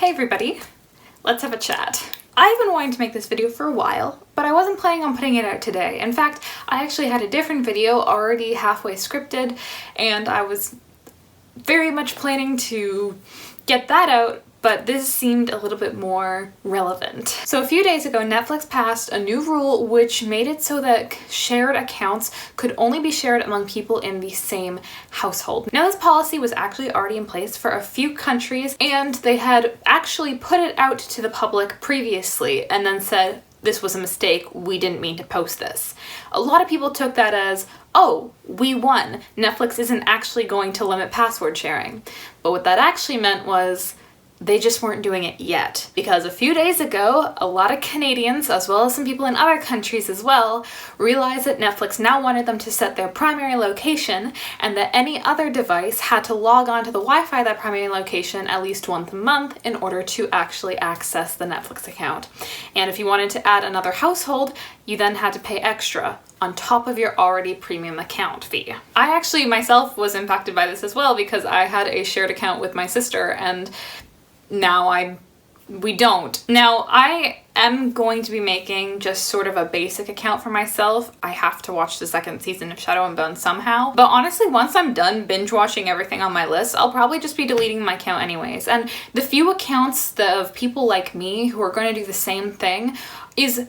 Hey everybody, let's have a chat. I've been wanting to make this video for a while, but I wasn't planning on putting it out today. In fact, I actually had a different video already halfway scripted, and I was very much planning to get that out, but this seemed a little bit more relevant. So a few days ago, Netflix passed a new rule which made it so that shared accounts could only be shared among people in the same household. Now, this policy was actually already in place for a few countries, and they had actually put it out to the public previously and then said, this was a mistake, we didn't mean to post this. A lot of people took that as, oh, we won. Netflix isn't actually going to limit password sharing. But what that actually meant was, they just weren't doing it yet. Because a few days ago, a lot of Canadians, as well as some people in other countries as well, realized that Netflix now wanted them to set their primary location, and that any other device had to log on to the Wi-Fi of that primary location at least once a month in order to actually access the Netflix account. And if you wanted to add another household, you then had to pay extra on top of your already premium account fee. I actually myself was impacted by this as well because I had a shared account with my sister, and now we don't. Now, I am going to be making just sort of a basic account for myself. I have to watch the second season of Shadow and Bone somehow. But honestly, once I'm done binge watching everything on my list, I'll probably just be deleting my account anyways. And the few accounts of people like me who are going to do the same thing is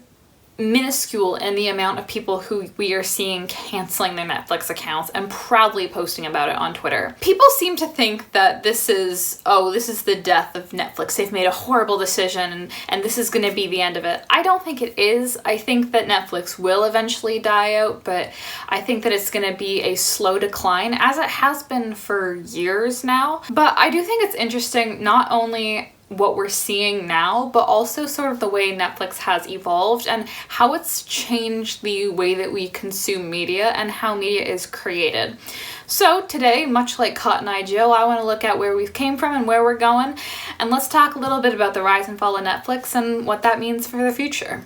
minuscule in the amount of people who we are seeing canceling their Netflix accounts and proudly posting about it on Twitter. People seem to think that this is the death of Netflix. They've made a horrible decision and this is going to be the end of it. I don't think it is. I think that Netflix will eventually die out, but I think that it's going to be a slow decline, as it has been for years now. But I do think it's interesting not only what we're seeing now, but also sort of the way Netflix has evolved and how it's changed the way that we consume media and how media is created. So today, much like Cotton Eye Joe, I want to look at where we've came from and where we're going, and let's talk a little bit about the rise and fall of Netflix and what that means for the future.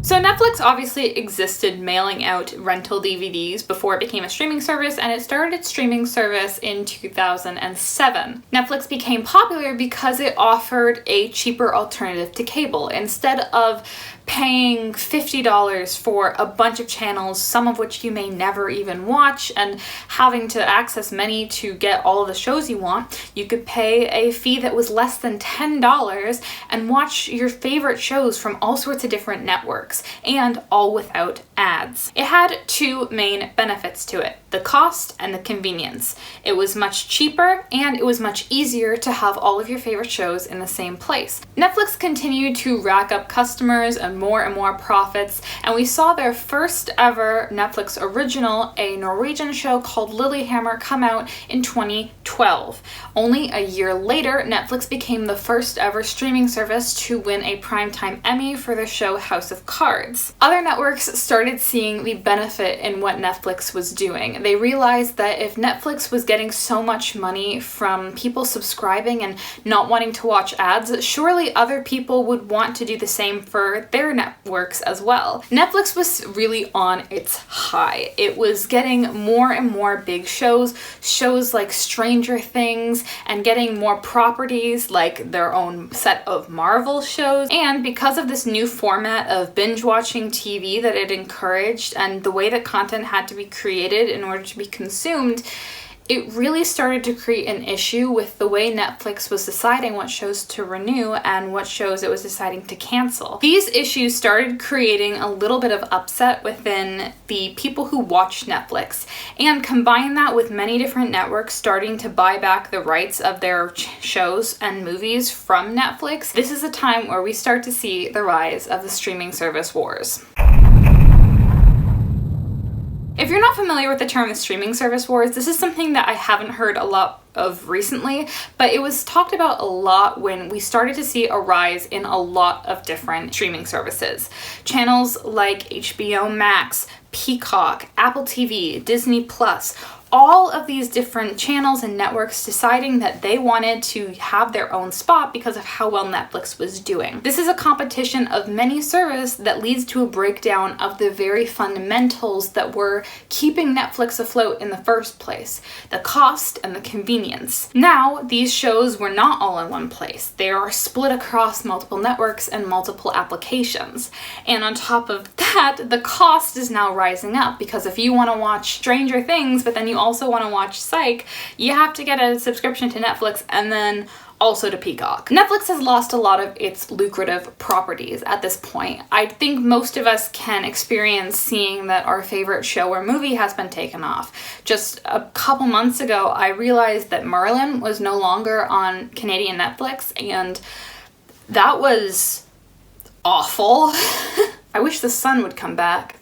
So Netflix obviously existed mailing out rental DVDs before it became a streaming service, and it started its streaming service in 2007. Netflix became popular because it offered a cheaper alternative to cable. Instead of paying $50 for a bunch of channels, some of which you may never even watch, and having to access many to get all of the shows you want, you could pay a fee that was less than $10 and watch your favorite shows from all sorts of different networks, and all without ads. It had two main benefits to it: the cost and the convenience. It was much cheaper, and it was much easier to have all of your favorite shows in the same place. Netflix continued to rack up customers and more profits, and we saw their first ever Netflix original, a Norwegian show called Lilyhammer, come out in 2012. Only a year later, Netflix became the first ever streaming service to win a Primetime Emmy for their show House of Cards. Other networks started seeing the benefit in what Netflix was doing. They realized that if Netflix was getting so much money from people subscribing and not wanting to watch ads, surely other people would want to do the same for their networks as well. Netflix was really on its high. It was getting more and more big shows like Stranger Things, and getting more properties like their own set of Marvel shows. And because of this new format of binge watching TV that it encouraged, and the way that content had to be created in order to be consumed, it really started to create an issue with the way Netflix was deciding what shows to renew and what shows it was deciding to cancel. These issues started creating a little bit of upset within the people who watch Netflix, and combine that with many different networks starting to buy back the rights of their shows and movies from Netflix. This is a time where we start to see the rise of the streaming service wars. If you're not familiar with the term the streaming service wars, this is something that I haven't heard a lot of recently, but it was talked about a lot when we started to see a rise in a lot of different streaming services. Channels like HBO Max, Peacock, Apple TV, Disney Plus, all of these different channels and networks deciding that they wanted to have their own spot because of how well Netflix was doing. This is a competition of many services that leads to a breakdown of the very fundamentals that were keeping Netflix afloat in the first place, the cost and the convenience. Now, these shows were not all in one place. They are split across multiple networks and multiple applications. And on top of that, the cost is now rising up, because if you want to watch Stranger Things, but then you also want to watch Psych, you have to get a subscription to Netflix and then also to Peacock. Netflix has lost a lot of its lucrative properties at this point. I think most of us can experience seeing that our favorite show or movie has been taken off. Just a couple months ago, I realized that Merlin was no longer on Canadian Netflix, and that was awful. I wish the sun would come back.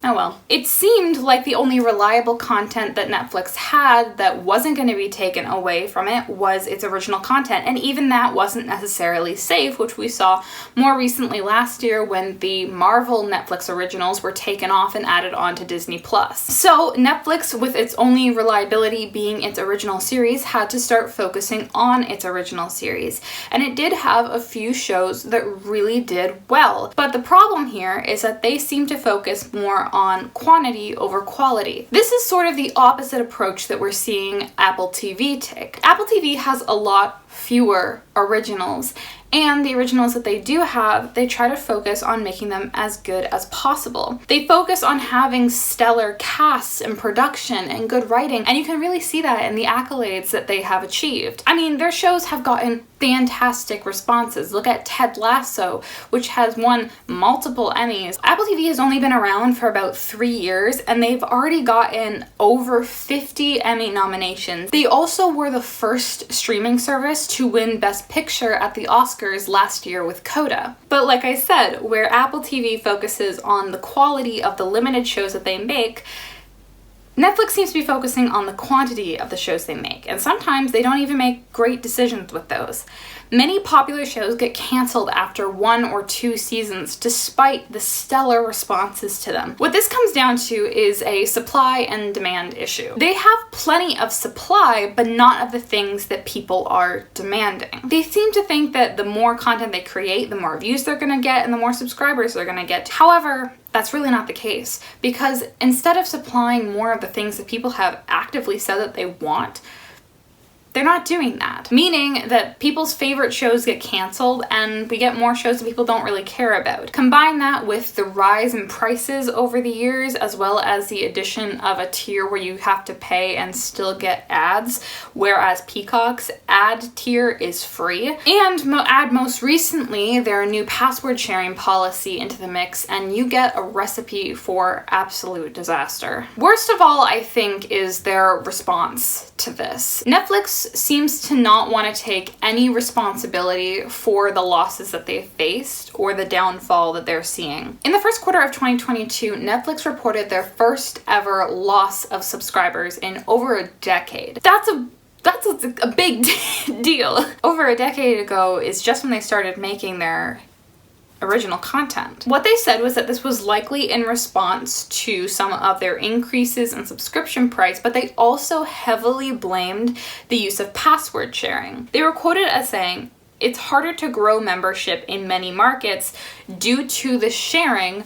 Oh well. It seemed like the only reliable content that Netflix had that wasn't going to be taken away from it was its original content, and even that wasn't necessarily safe, which we saw more recently last year when the Marvel Netflix originals were taken off and added on to Disney+. So Netflix, with its only reliability being its original series, had to start focusing on its original series, and it did have a few shows that really did well. But the problem here is that they seem to focus more on quantity over quality. This is sort of the opposite approach that we're seeing Apple TV take. Apple TV has a lot fewer originals, and the originals that they do have, they try to focus on making them as good as possible. They focus on having stellar casts and production and good writing, and you can really see that in the accolades that they have achieved. I mean, their shows have gotten fantastic responses. Look at Ted Lasso, which has won multiple Emmys. Apple TV has only been around for about 3 years, and they've already gotten over 50 Emmy nominations. They also were the first streaming service to win Best Picture at the Oscars last year with Coda. But like I said, where Apple TV focuses on the quality of the limited shows that they make, Netflix seems to be focusing on the quantity of the shows they make, and sometimes they don't even make great decisions with those. Many popular shows get canceled after 1 or 2 seasons despite the stellar responses to them. What this comes down to is a supply and demand issue. They have plenty of supply, but not of the things that people are demanding. They seem to think that the more content they create, the more views they're gonna get and the more subscribers they're gonna get. However, that's really not the case, because instead of supplying more of the things that people have actively said that they want, they're not doing that. Meaning that people's favorite shows get canceled and we get more shows that people don't really care about. Combine that with the rise in prices over the years, as well as the addition of a tier where you have to pay and still get ads, whereas Peacock's ad tier is free. And add most recently their new password sharing policy into the mix, and you get a recipe for absolute disaster. Worst of all, I think, is their response to this. Netflix seems to not want to take any responsibility for the losses that they've faced or the downfall that they're seeing. In the first quarter of 2022, Netflix reported their first ever loss of subscribers in over a decade. That's a big deal. Over a decade ago is just when they started making their original content. What they said was that this was likely in response to some of their increases in subscription price, but they also heavily blamed the use of password sharing. They were quoted as saying, "It's harder to grow membership in many markets due to the sharing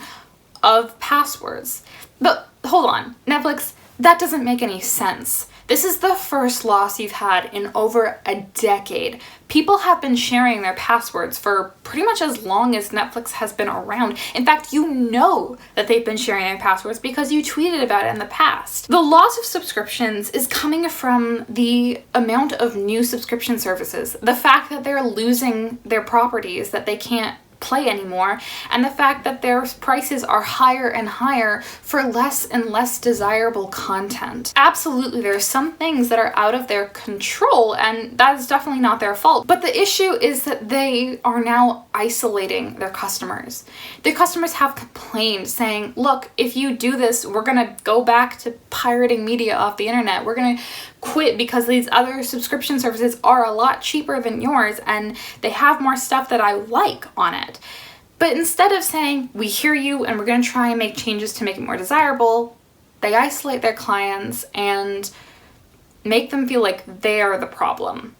of passwords." But hold on, Netflix, that doesn't make any sense. This is the first loss you've had in over a decade. People have been sharing their passwords for pretty much as long as Netflix has been around. In fact, you know that they've been sharing their passwords because you tweeted about it in the past. The loss of subscriptions is coming from the amount of new subscription services, the fact that they're losing their properties that they can't play anymore, and the fact that their prices are higher and higher for less and less desirable content. Absolutely, there are some things that are out of their control, and that is definitely not their fault. But the issue is that they are now isolating their customers. Their customers have complained saying, look, if you do this, we're gonna go back to pirating media off the internet. We're gonna quit because these other subscription services are a lot cheaper than yours and they have more stuff that I like on it. But instead of saying, we hear you and we're going to try and make changes to make it more desirable, They isolate their clients and make them feel like they are the problem.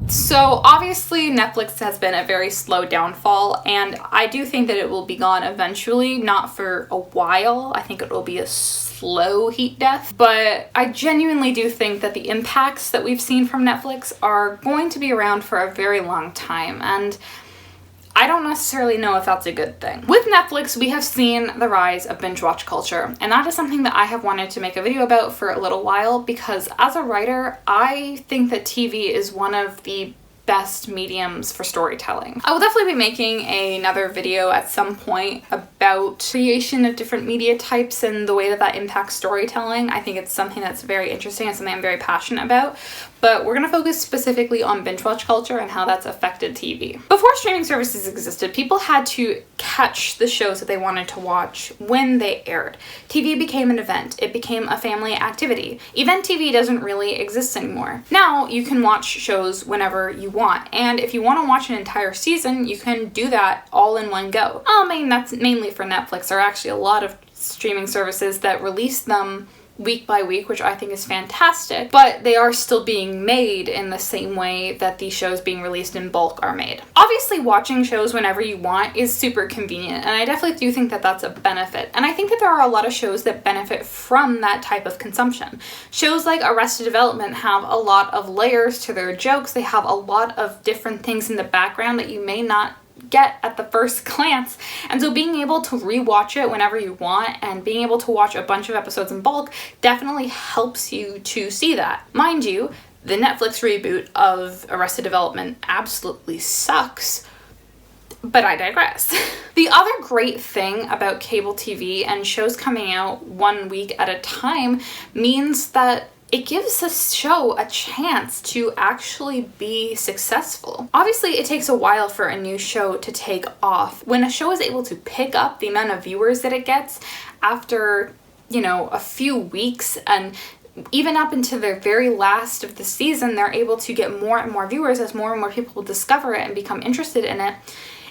So obviously Netflix has been a very slow downfall, and I do think that it will be gone eventually, not for a while. I think it will be a slow heat death, but I genuinely do think that the impacts that we've seen from Netflix are going to be around for a very long time, and I don't necessarily know if that's a good thing. With Netflix, we have seen the rise of binge watch culture, and that is something that I have wanted to make a video about for a little while, because as a writer, I think that TV is one of the best mediums for storytelling. I will definitely be making another video at some point about creation of different media types and the way that that impacts storytelling. I think it's something that's very interesting and something I'm very passionate about, but we're gonna focus specifically on binge watch culture and how that's affected TV. Before streaming services existed, people had to catch the shows that they wanted to watch when they aired. TV became an event. It became a family activity. Event TV doesn't really exist anymore. Now you can watch shows whenever you want, and if you want to watch an entire season, you can do that all in one go. I mean, that's mainly for Netflix. There are actually a lot of streaming services that release them week by week, which I think is fantastic, but they are still being made in the same way that the shows being released in bulk are made. Obviously, watching shows whenever you want is super convenient, and I definitely do think that that's a benefit. And I think that there are a lot of shows that benefit from that type of consumption. Shows like Arrested Development have a lot of layers to their jokes. They have a lot of different things in the background that you may not get at the first glance, and so being able to rewatch it whenever you want and being able to watch a bunch of episodes in bulk definitely helps you to see that. Mind you, the Netflix reboot of Arrested Development absolutely sucks, but I digress. The other great thing about cable TV and shows coming out 1 week at a time means that it gives a show a chance to actually be successful. Obviously, it takes a while for a new show to take off. When a show is able to pick up the amount of viewers that it gets after, a few weeks, and even up into the very last of the season, they're able to get more and more viewers as more and more people discover it and become interested in it.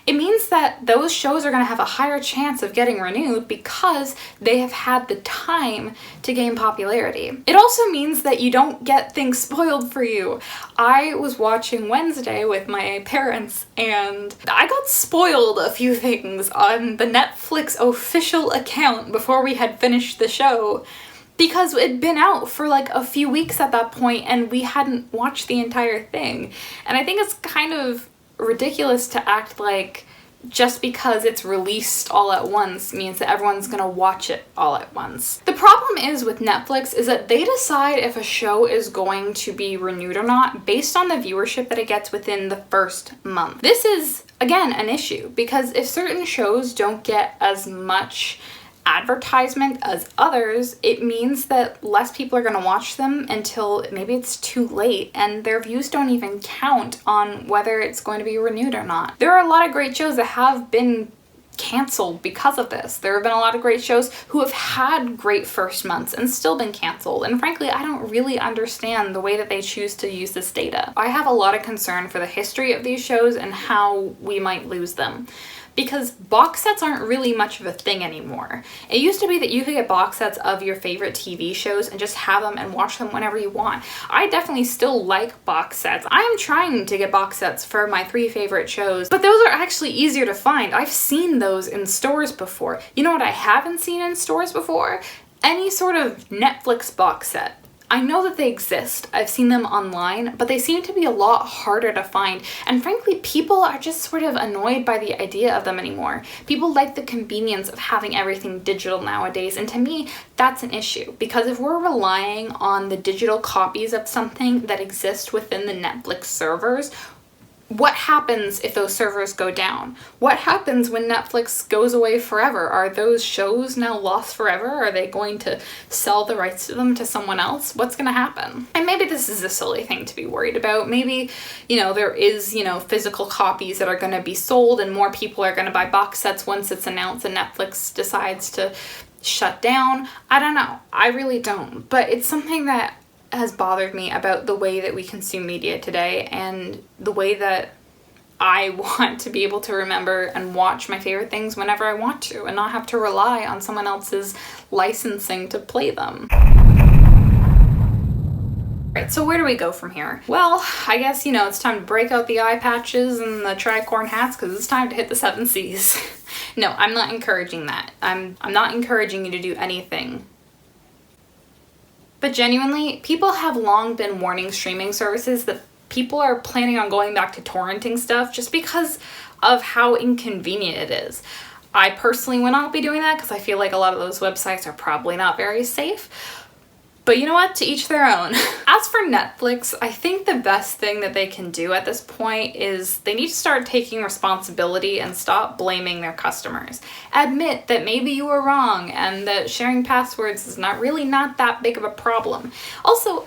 It means that those shows are going to have a higher chance of getting renewed because they have had the time to gain popularity. It also means that you don't get things spoiled for you. I was watching Wednesday with my parents, and I got spoiled a few things on the Netflix official account before we had finished the show, because it'd been out for like a few weeks at that point and we hadn't watched the entire thing. And I think it's kind of ridiculous to act like just because it's released all at once means that everyone's gonna watch it all at once. The problem is with Netflix is that they decide if a show is going to be renewed or not based on the viewership that it gets within the first month. This is, again, an issue, because if certain shows don't get as much advertisement as others, it means that less people are going to watch them until maybe it's too late, and their views don't even count on whether it's going to be renewed or not. There are a lot of great shows that have been canceled because of this. There have been a lot of great shows who have had great first months and still been canceled, and frankly, I don't really understand the way that they choose to use this data. I have a lot of concern for the history of these shows and how we might lose them, because box sets aren't really much of a thing anymore. It used to be that you could get box sets of your favorite TV shows and just have them and watch them whenever you want. I definitely still like box sets. I am trying to get box sets for my 3 favorite shows, but those are actually easier to find. I've seen those in stores before. You know what I haven't seen in stores before? Any sort of Netflix box set. I know that they exist. I've seen them online, but they seem to be a lot harder to find. And frankly, people are just sort of annoyed by the idea of them anymore. People like the convenience of having everything digital nowadays. And to me, that's an issue, because if we're relying on the digital copies of something that exist within the Netflix servers, what happens if those servers go down? What happens when Netflix goes away forever? Are those shows now lost forever? Are they going to sell the rights to them to someone else? What's going to happen? And maybe this is a silly thing to be worried about. Maybe, there is, physical copies that are going to be sold and more people are going to buy box sets once it's announced and Netflix decides to shut down. I don't know. I really don't. But it's something that has bothered me about the way that we consume media today and the way that I want to be able to remember and watch my favorite things whenever I want to and not have to rely on someone else's licensing to play them. Right, so where do we go from here? Well, I guess, it's time to break out the eye patches and the tricorn hats because it's time to hit the 7 Cs. No, I'm not encouraging that. I'm not encouraging you to do anything. But genuinely, people have long been warning streaming services that people are planning on going back to torrenting stuff just because of how inconvenient it is. I personally will not be doing that because I feel like a lot of those websites are probably not very safe. But you know what? To each their own. As for Netflix, I think the best thing that they can do at this point is they need to start taking responsibility and stop blaming their customers. Admit that maybe you were wrong and that sharing passwords is not that big of a problem. Also,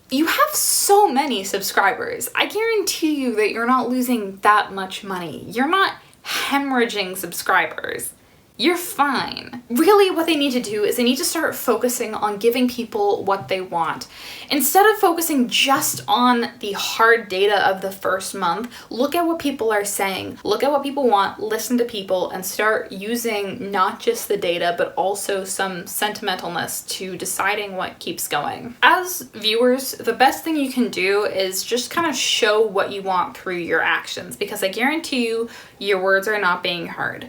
you have so many subscribers. I guarantee you that you're not losing that much money. You're not hemorrhaging subscribers. You're fine. Really, what they need to do is they need to start focusing on giving people what they want. Instead of focusing just on the hard data of the first month, look at what people are saying. Look at what people want, listen to people, and start using not just the data, but also some sentimentalness to deciding what keeps going. As viewers, the best thing you can do is just kind of show what you want through your actions, because I guarantee you, your words are not being heard.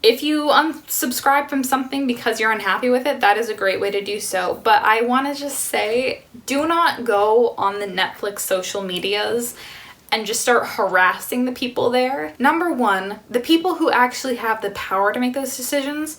If you unsubscribe from something because you're unhappy with it, that is a great way to do so. But I want to just say, do not go on the Netflix social medias and just start harassing the people there. Number one, the people who actually have the power to make those decisions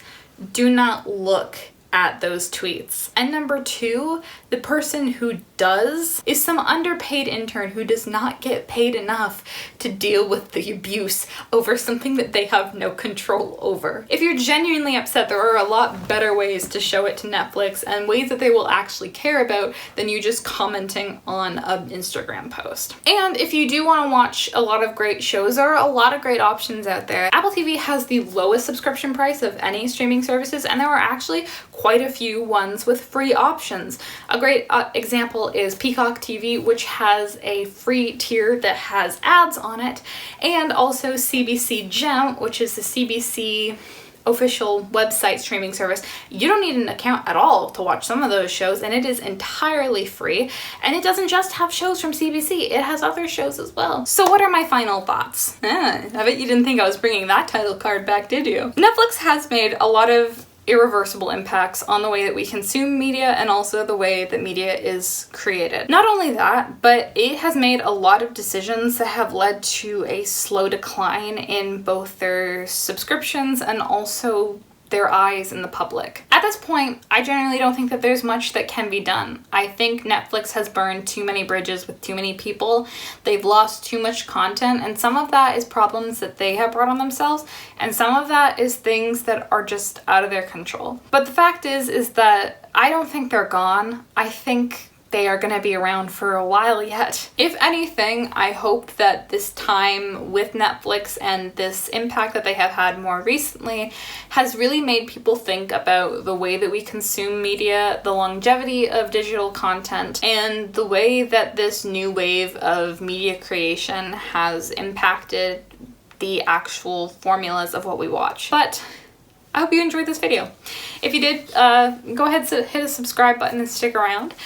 do not look at those tweets. And number two, the person who does is some underpaid intern who does not get paid enough to deal with the abuse over something that they have no control over. If you're genuinely upset, there are a lot better ways to show it to Netflix and ways that they will actually care about than you just commenting on an Instagram post. And if you do want to watch a lot of great shows, there are a lot of great options out there. Apple TV has the lowest subscription price of any streaming services, and there are actually quite a few ones with free options. A great example is Peacock TV, which has a free tier that has ads on it, and also CBC Gem, which is the CBC official website streaming service. You don't need an account at all to watch some of those shows, and it is entirely free. And it doesn't just have shows from CBC, it has other shows as well. So what are my final thoughts? I bet you didn't think I was bringing that title card back, did you? Netflix has made a lot of irreversible impacts on the way that we consume media and also the way that media is created. Not only that, but it has made a lot of decisions that have led to a slow decline in both their subscriptions and also their eyes in the public. At this point, I generally don't think that there's much that can be done. I think Netflix has burned too many bridges with too many people. They've lost too much content, and some of that is problems that they have brought on themselves, and some of that is things that are just out of their control. But the fact is that I don't think they're gone. I think they are going to be around for a while yet. If anything, I hope that this time with Netflix and this impact that they have had more recently has really made people think about the way that we consume media, the longevity of digital content, and the way that this new wave of media creation has impacted the actual formulas of what we watch. But I hope you enjoyed this video. If you did, go ahead and hit a subscribe button and stick around.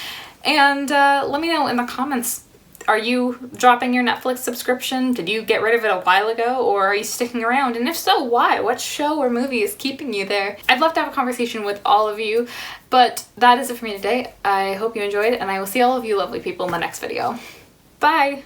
And let me know in the comments, are you dropping your Netflix subscription? Did you get rid of it a while ago, or are you sticking around? And if so, why? What show or movie is keeping you there? I'd love to have a conversation with all of you, but that is it for me today. I hope you enjoyed, and I will see all of you lovely people in the next video. Bye!